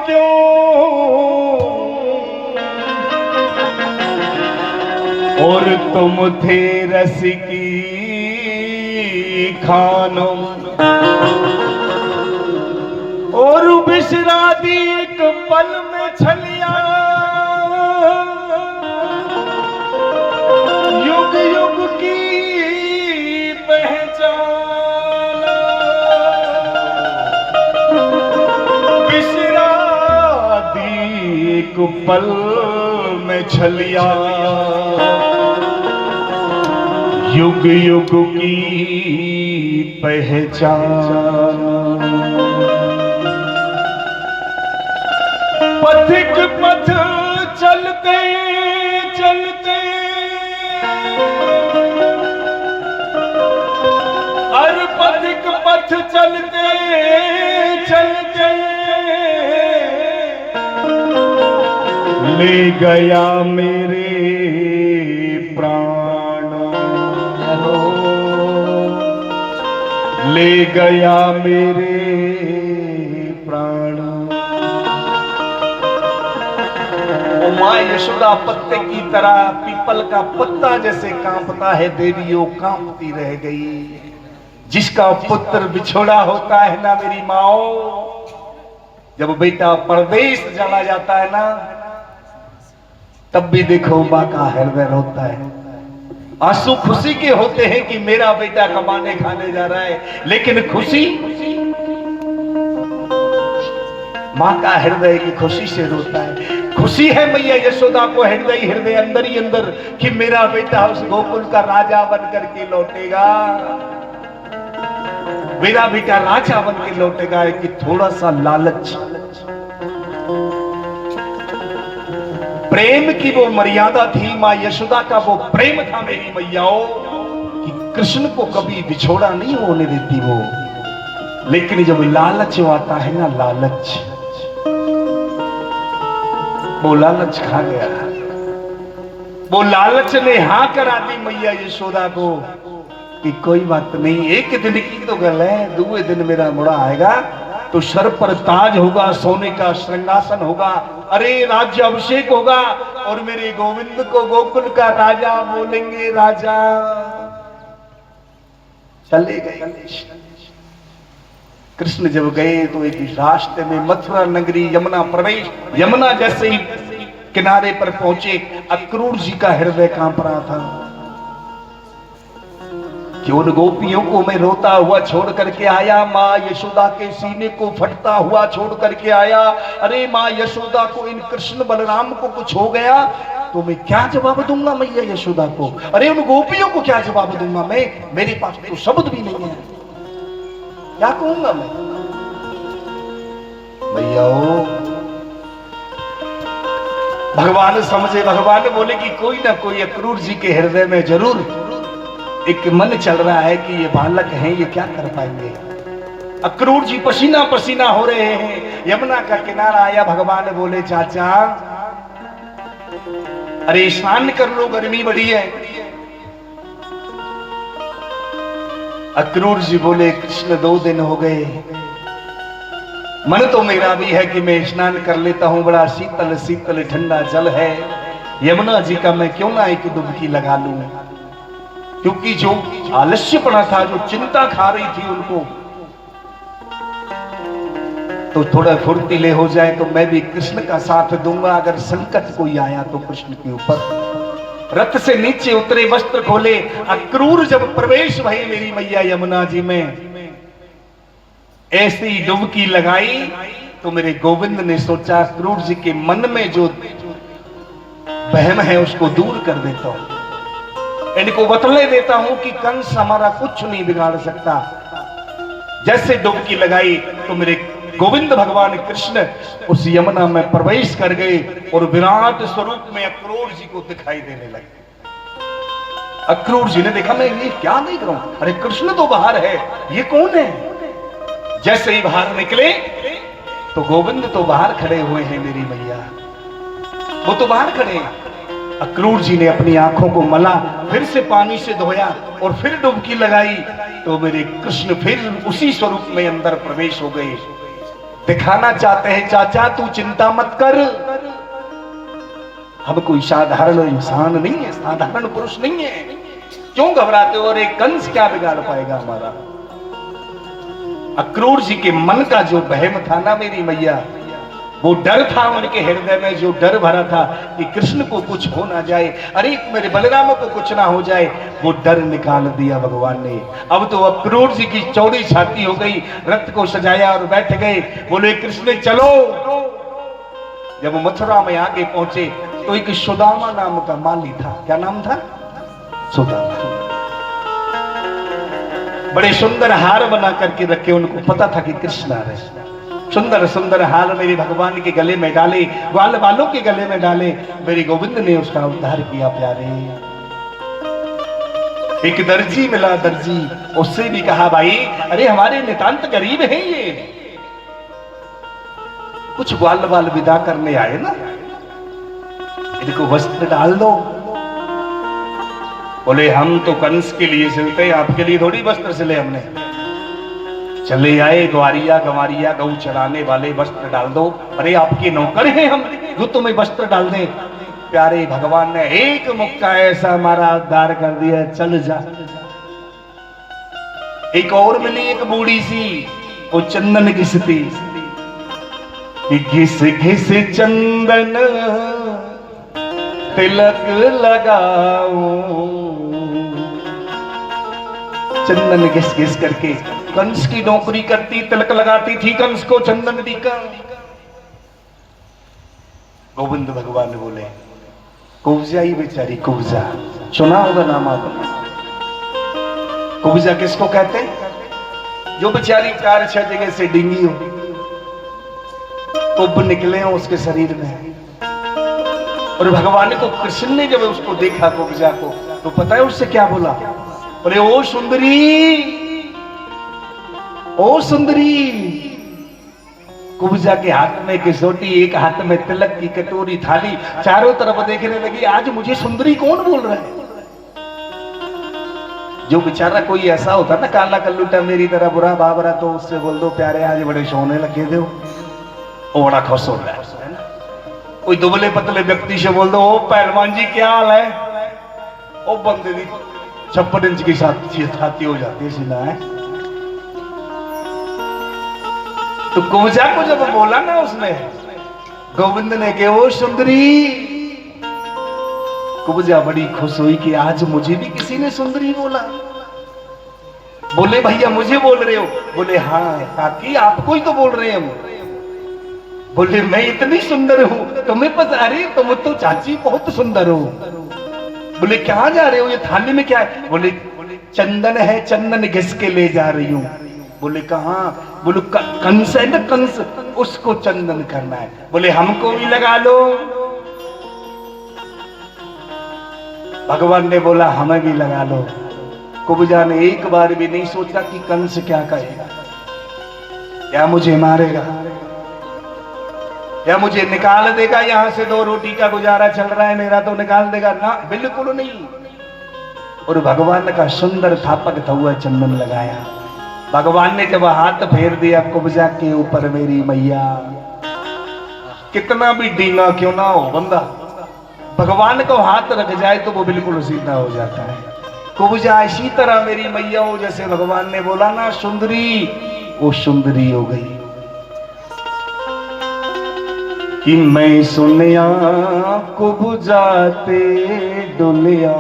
क्यों और तुम थे रस की खानों और बिसरा दी एक पल में छलिया युग युग की पहचान बिसरा दी एक पल में छलिया युग युग की पहचान पथिक पथ चलते चलते हर पथिक पथ चलते चलते ले गया मेरे प्राण ले गया मेरे प्राण। माँ यशोदा पत्ते की तरह पीपल का पत्ता जैसे कांपता है देवियों कांपती रह गई। जिसका पुत्र बिछोड़ा होता है ना मेरी माओ, जब बेटा परदेश चला जाता है ना तब भी देखो माँ का हृदय रोता है। आंसू खुशी के होते हैं कि मेरा बेटा कमाने खाने जा रहा है, लेकिन खुशी माँ का हृदय की खुशी से रोता है। खुशी है मैया यशोदा को हृदय हृदय अंदर ही अंदर कि मेरा बेटा उस गोकुल का राजा बन करके लौटेगा, मेरा बेटा राजा बन के लौटेगा। कि थोड़ा सा लालच, प्रेम की वो मर्यादा थी माँ यशोदा का, वो प्रेम था मेरी मैयाओं कि कृष्ण को कभी बिछोड़ा नहीं होने देती वो। लेकिन जब लालच आता है ना, लालच, वो लालच खा गया। वो लालच ने हाँ करा दी मैया यशोदा को कि कोई बात नहीं, एक दिन की तो गल है, दूसरे दिन मेरा मुड़ा आएगा तो सर पर ताज होगा, सोने का श्रृंगासन होगा, अरे राज्य अभिषेक होगा और मेरे गोविंद को गोकुल का राजा बोलेंगे। राजा चले गए। कृष्ण जब गए तो एक रास्ते में मथुरा नगरी यमुना प्रवेश, यमुना जैसे ही किनारे पर पहुंचे अक्रूर जी का हृदय कांप रहा था कि उन गोपियों को मैं रोता हुआ छोड़ करके आया, माँ यशोदा के सीने को फटता हुआ छोड़ करके आया। अरे माँ यशोदा को, इन कृष्ण बलराम को कुछ हो गया तो मैं क्या जवाब दूंगा मैया यशोदा को? अरे उन गोपियों को क्या जवाब दूंगा मैं? मेरे पास तो शब्द भी नहीं है, क्या कहूंगा मैं? भैया भगवान समझे, भगवान बोले कि कोई ना कोई अक्रूर जी के हृदय में जरूर एक मन चल रहा है कि ये बालक हैं, ये क्या कर पाएंगे। अक्रूर जी पसीना पसीना हो रहे हैं। यमुना का किनारा आया, भगवान बोले चाचा अरे स्नान कर लो, गर्मी बड़ी है। अक्रूर जी बोले कृष्ण 2 दिन हो गए, मन तो मेरा भी है कि मैं स्नान कर लेता हूं, बड़ा शीतल शीतल ठंडा जल है यमुना जी का, मैं क्यों ना एक डुबकी लगा लूं। क्योंकि जो आलस्यपना था, जो चिंता खा रही थी उनको, तो थोड़ा फुर्तीले हो जाए तो मैं भी कृष्ण का साथ दूंगा। अगर संकट कोई आया तो कृष्ण के ऊपर। रथ से नीचे उतरे, वस्त्र खोले, अक्रूर जब प्रवेश भई मेरी मैया यमुना जी में, ऐसी डुबकी लगाई तो मेरे गोविंद ने सोचा अक्रूर जी के मन में जो वहम है उसको दूर कर देता हूं, इनको बतले देता हूं कि कंस हमारा कुछ नहीं बिगाड़ सकता। जैसे डुबकी लगाई तो मेरे गोविंद भगवान कृष्ण उस यमुना में प्रवेश कर गए और विराट स्वरूप में अक्रूर जी को दिखाई देने लगे। अक्रूर जी ने देखा मैं ये क्या देख रहा हूं, अरे कृष्ण तो बाहर है, ये कौन है? जैसे ही बाहर निकले तो गोविंद तो बाहर खड़े हुए हैं मेरी मैया, वो तो बाहर खड़े हैं। अक्रूर जी ने अपनी आंखों को मला, फिर से पानी से धोया और फिर डुबकी लगाई तो मेरे कृष्ण फिर उसी स्वरूप में अंदर प्रवेश हो गए। दिखाना चाहते हैं चाचा तू चिंता मत कर, हम कोई साधारण इंसान नहीं है, साधारण पुरुष नहीं है, क्यों घबराते हो? और एक कंस क्या बिगाड़ पाएगा हमारा? अक्रूर जी के मन का जो वहम था ना मेरी मैया, वो डर था उनके हृदय में, जो डर भरा था कि कृष्ण को कुछ हो ना जाए, अरे मेरे बलराम को कुछ ना हो जाए, वो डर निकाल दिया भगवान ने। अब तो अक्रूर जी की चौड़ी छाती हो गई, रथ को सजाया और बैठ गए, बोले कृष्ण चलो। जब मथुरा में आगे पहुंचे तो एक सुदामा नाम का माली था। क्या नाम था? सुदामा। बड़े सुंदर हार बना करके रखे, उनको पता था कि कृष्ण आ रहे। सुंदर सुंदर हार मेरे भगवान के गले में डाले, ग्वाल वालों के गले में डाले, मेरे गोविंद ने उसका उद्धार किया प्यारे। एक दर्जी मिला, दर्जी, उससे भी कहा भाई अरे हमारे नितांत गरीब हैं ये, कुछ ग्वाल वाल विदा करने आए ना, इनको वस्त्र डाल दो। बोले हम तो कंस के लिए सिलते, आपके लिए थोड़ी वस्त्र सिले हमने। चले आए ग्वारिया गवारिया गौ चराने वाले, वस्त्र डाल दो। अरे आपके नौकर हैं हम, जो तुम्हें वस्त्र डाल दें। प्यारे भगवान ने एक मुक्का ऐसा हमारा उद्धार कर दिया, चल जा। एक और मिली, एक बूढ़ी सी, वो चंदन घिसती, घिस घिस चंदन तिलक लगाओ। चंदन घिस घिस करके कंस की नौकरी करती, तिलक लगाती थी कंस को चंदन टीका। गोविंद भगवान ने बोले कुब्जा ही बेचारी, कुब्जा सुना होगा नाम आपने। कुब्जा किसको कहते हैं? जो बेचारी 4-6 जगह से डिंगी हो, कुब निकले हो उसके शरीर में। और भगवान को, कृष्ण ने जब उसको देखा कुब्जा को, तो पता है उससे क्या बोला? बोले ओ सुंदरी, ओ सुंदरी। कुब्जा के हाथ में किसोटी, एक हाथ में तिलक की कटोरी थाली, चारों तरफ देखने लगी, आज मुझे सुंदरी कौन बोल रहा है? जो बेचारा कोई ऐसा होता ना काला कल्लूटा मेरी तरह बुरा बाबरा, तो उससे बोल दो प्यारे आज बड़े सोने लगे दो, वो बड़ा खुश हो रहा है ना। कोई दुबले पतले व्यक्ति से बोल दो ओ पहलवान जी क्या हाल है, ओ बंदे की 56 इंच की छाती हो जाती है सीना है। तो कुब्जा को जब बोला ना उसने, गोविंद ने कहा वो सुंदरी, कुब्जा बड़ी खुश हुई कि आज मुझे भी किसी ने सुंदरी बोला। बोले भैया मुझे बोल रहे हो? बोले हाँ काकी आपको ही तो बोल रहे हैं हम। बोले मैं इतनी सुंदर हूं तुम्हें पता? अरे तुम तो चाची बहुत सुंदर हो। बोले कहां जा रहे हो, ये थाली में क्या है? बोले चंदन है, चंदन घिस के ले जा रही हूं। बोले कहां? बोले कंस है ना कंस, उसको चंदन करना है। बोले हमको भी लगा लो। भगवान ने बोला हमें भी लगा लो। कुब्जा ने एक बार भी नहीं सोचा कि कंस क्या कहेगा, या मुझे मारेगा, या मुझे निकाल देगा यहां से, 2 रोटी का गुजारा चल रहा है मेरा तो निकाल देगा ना, बिल्कुल नहीं। और भगवान का सुंदर थापक हुआ चंदन लगाया। भगवान ने जब हाथ फेर दिया कुब्जा के ऊपर, मेरी मैया कितना भी डींगा क्यों ना हो बंदा, भगवान को हाथ रख जाए तो वो बिल्कुल सीधा हो जाता है। कुब्जा इसी तरह मेरी मैया हो, जैसे भगवान ने बोला ना सुंदरी, वो सुंदरी हो गई। कि मैं सुनिया कुब्जा ते डुलिया,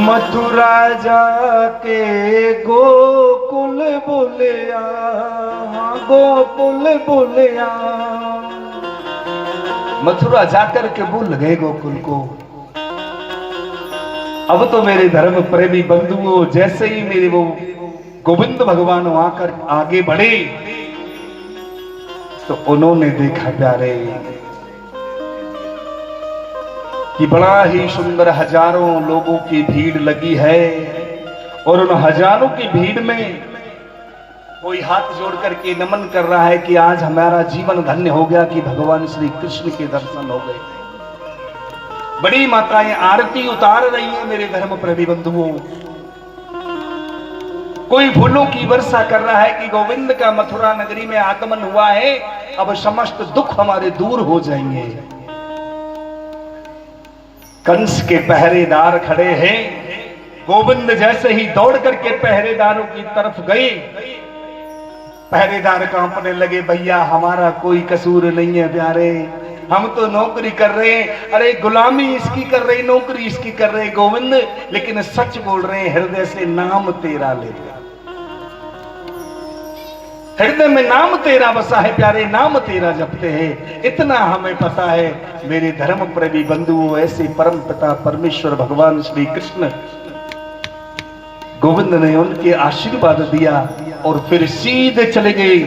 मथुरा जाके गोकुल बोलिया, गोकुल बोलिया। मथुरा जाकर के भूल गए गोकुल को। अब तो मेरे धर्म प्रेमी बंधुओं, जैसे ही मेरे वो गोविंद भगवान वहां कर आगे बढ़े तो उन्होंने देखा प्यारे कि बड़ा ही सुंदर हजारों लोगों की भीड़ लगी है, और उन हजारों की भीड़ में कोई हाथ जोड़ करके नमन कर रहा है कि आज हमारा जीवन धन्य हो गया कि भगवान श्री कृष्ण के दर्शन हो गए। बड़ी माताएं आरती उतार रही हैं मेरे धर्म प्रेमी बंधुओं। कोई फूलों की वर्षा कर रहा है कि गोविंद का मथुरा नगरी में आगमन हुआ है, अब समस्त दुख हमारे दूर हो जाएंगे। कंस के पहरेदार खड़े हैं। गोविंद जैसे ही दौड़ करके पहरेदारों की तरफ गए, पहरेदार कांपने लगे, भैया हमारा कोई कसूर नहीं है प्यारे, हम तो नौकरी कर रहे हैं। अरे गुलामी इसकी कर रहे, नौकरी इसकी कर रहे गोविंद, लेकिन सच बोल रहे हैं, हृदय से नाम तेरा ले लिया। हृदय में नाम तेरा बसा है प्यारे, नाम तेरा जपते हैं, इतना हमें पता है। मेरे धर्म प्रेमी बंधुओं, ऐसे परम पिता परमेश्वर भगवान श्री कृष्ण, गोविंद ने उनके आशीर्वाद दिया और फिर सीधे चले गए,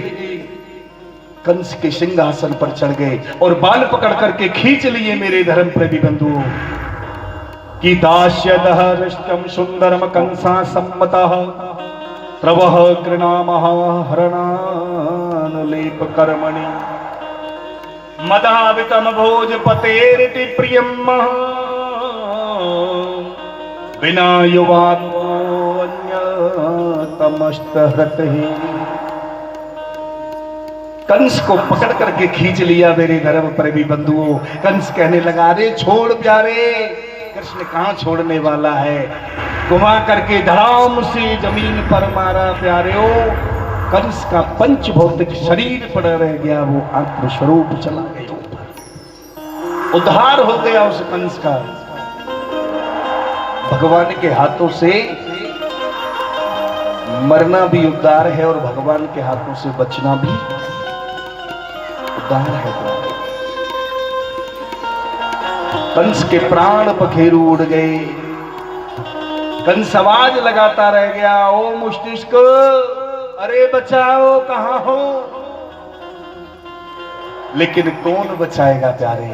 कंस के सिंहासन पर चढ़ गए और बाल पकड़ करके खींच लिए मेरे धर्म प्रेमी बंधुओं कि दास्यदः रिष्टम सुंदरम कंसा सम्मतः प्रवह कृणामः हरणानुलेप कर्मणि मदावितम भोजपतेरिति प्रियम बिना युवात्मो अन्यतमस्तहृतहि। कंस को पकड़ करके खींच लिया मेरे धर्म प्रेमी बंधुओं। कंस कहने लगा, अरे छोड़ प्यारे, कृष्ण कहां छोड़ने वाला है, घुमा करके धड़ाम से जमीन पर मारा प्यारे। कंस का पंचभौतिक शरीर पड़ा रह गया, वो आत्म स्वरूप चला गया, उद्धार हो गया उस कंस का। भगवान के हाथों से मरना भी उद्धार है और भगवान के हाथों से बचना भी उद्धार है। कंस के प्राण पखेरु उड़ गए, कंस आवाज लगाता रह गया, ओ मस्तिष्क, अरे बचाओ, कहां हो? लेकिन कौन बचाएगा प्यारे?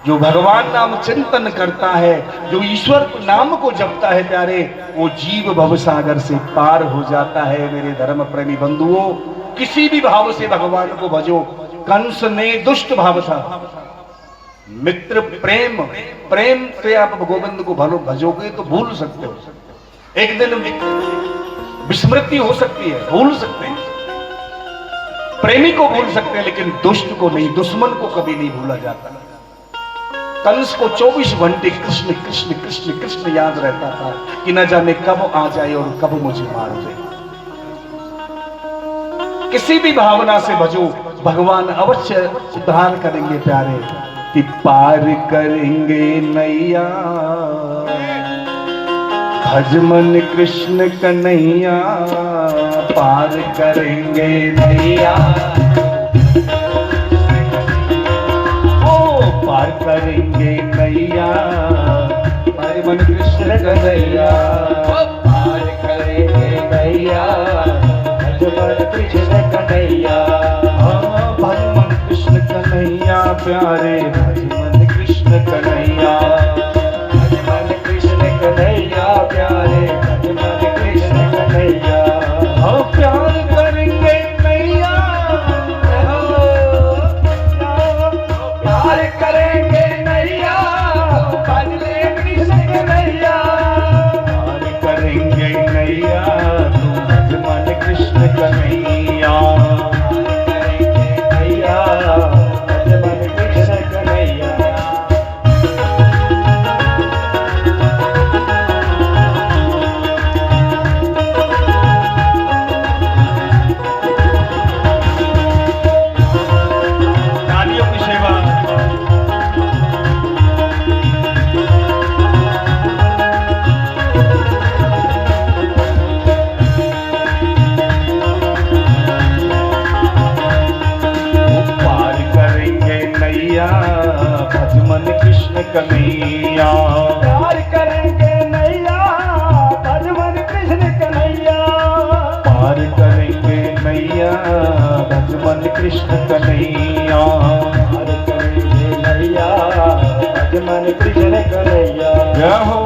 जो भगवान नाम चिंतन करता है, जो ईश्वर नाम को जपता है प्यारे, वो जीव भवसागर से पार हो जाता है। मेरे धर्म प्रेमी बंधुओं, किसी भी भाव से भगवान को भजो। कंस ने दुष्ट भाव था, मित्र प्रेम, प्रेम से आप गोविंद को भजोगे तो भूल सकते हो, एक दिन विस्मृति हो सकती है, भूल सकते हैं। प्रेमी को भूल सकते हैं लेकिन दुष्ट को नहीं, दुश्मन को कभी नहीं भूला जाता। कंस को 24 घंटे कृष्ण कृष्ण कृष्ण कृष्ण याद रहता था कि न जाने कब आ जाए और कब मुझे मार दे। किसी भी भावना से भजो, भगवान अवश्य उद्धार करेंगे प्यारे, कि पार करेंगे नैया भज मन कृष्ण कन्हैया, पार करेंगे नैया, पार करेंगे नैया पार मन कृष्ण कन्हैया, पार करेंगे नैया भज मन कृष्ण कन्हैया। हाँ, भज मन कृष्ण कन्हैया प्यारे, भज मन कृष्ण कन्हैया, भज मन कृष्ण कन्हैया प्यारे, भज मन कृष्ण कन्हैया। हाँ, प्यार करेंगे नैया, प्यार करेंगे नैया भज ले कृष्ण कन्हैया, प्यार करेंगे नैया तू भज मन कृष्ण कन्हैया, करेंगे नैया भज मन कृष्ण कन्हैया। कन्हैया, प्यार करेंगे नैया भज मन कृष्ण कन्हैया, पार करेंगे नैया भज मन कृष्ण कन्हैया, पार करेंगे नैया भज मन कृष्ण कन्हैया। जय हो।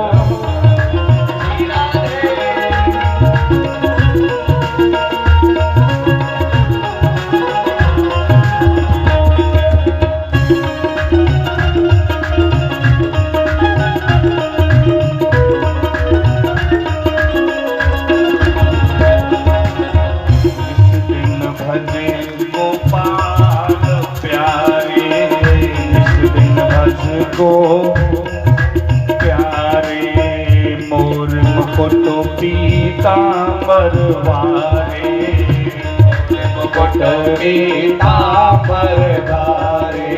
को प्यारे, मोर मुकुट पीतांबर वारे, मुकुट पीतांबर धारे,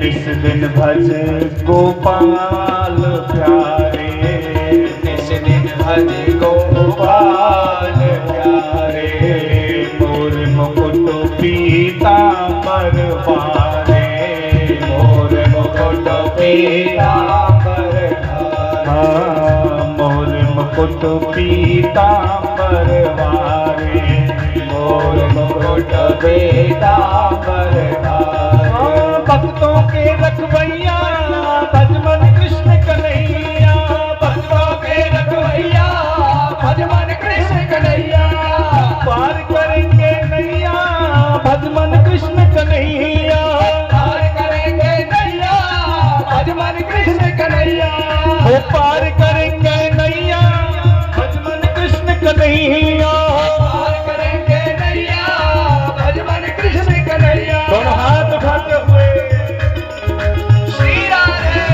निस दिन भज गोपाल प्यारे, निस दिन भज गोपाल प्यारे, मोर मुकुट पीतांबर वारे, मोर मुकुट पीतांबर धारे, मोर मुकुट पीतांबर वारे, मोर मुकुट पीतांबर धारे, भक्तों के रखवैया भज मन कृष्ण कन्हैया, भक्तों के रखवैया भज मन कृष्ण कन्हैया, पार करेंगे नैया भज मन कृष्ण कन्हैया, पार करेंगे नैया भज मन कृष्ण कन्हैया, वो पार करेंगे नैया भज मन कृष्ण कन्हैया, पार करेंगे नैया भज मन कृष्ण कन्हैया। दोनों हाथ उठाते हुए श्री राधे।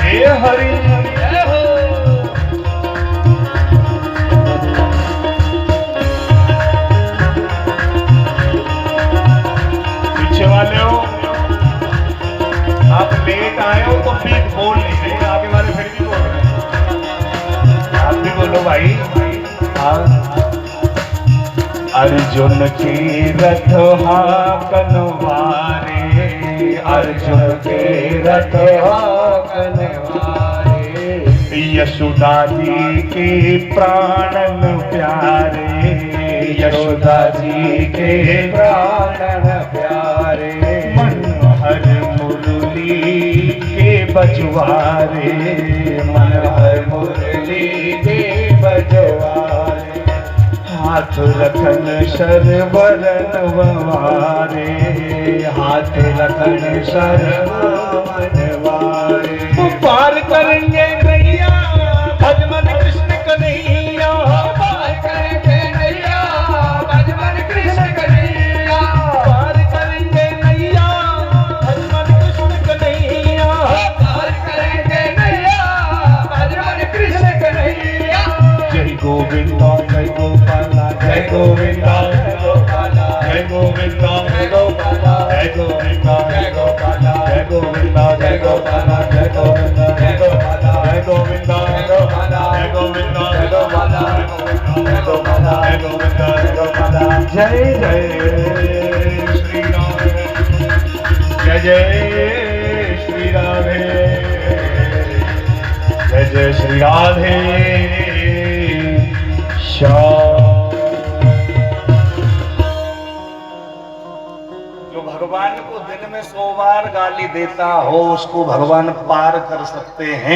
हे हरि जय हो। पीछे वाले हो, आप लेट आए हो तो प्लीज बोल नहीं रहे, आगे वाले फिर भी बोल रहे हैं, आप भी बोलो भाई। हाँ। अर्जुन की रथ हाकन वारे, अर्जुन के रथ हाकन वारे, यशोदा जी के प्राणन प्यारे, यशोदा जी के प्राणन प्यारे, मनोहर मुरली के बजवारे, मनोहर मुरली के बजवारे, हाथ रखन शरवरन वारे, हाथ लखन शरवण वारे, पार करेंगे नैया भज मन कृष्ण कन्हैया, पार करेंगे नैया भज मन कृष्ण कन्हैया, पार करेंगे नैया भज मन कृष्ण कन्हैया, पार करेंगे नैया भज मन कृष्ण कन्हैया। जय गोविंदा जय गोपाला जय गोविंदा जय गोपाला, जय गोविंदा जय गोपाला, जय गोविंदा जय गोपाला, जय गोविंदा जय गोपाला, जय गोविंदा जय गोपाला, जय गोविंदा जय गोपाला, जय गोविंदा जय गोपाला, जय गोपाला, जय गोविंदा जय गोपाला। जय जय श्री राम, जय जय श्री राधे, जय जय श्री राधे श्याम। जो भगवान को दिन में 100 बार गाली देता हो उसको भगवान पार कर सकते हैं।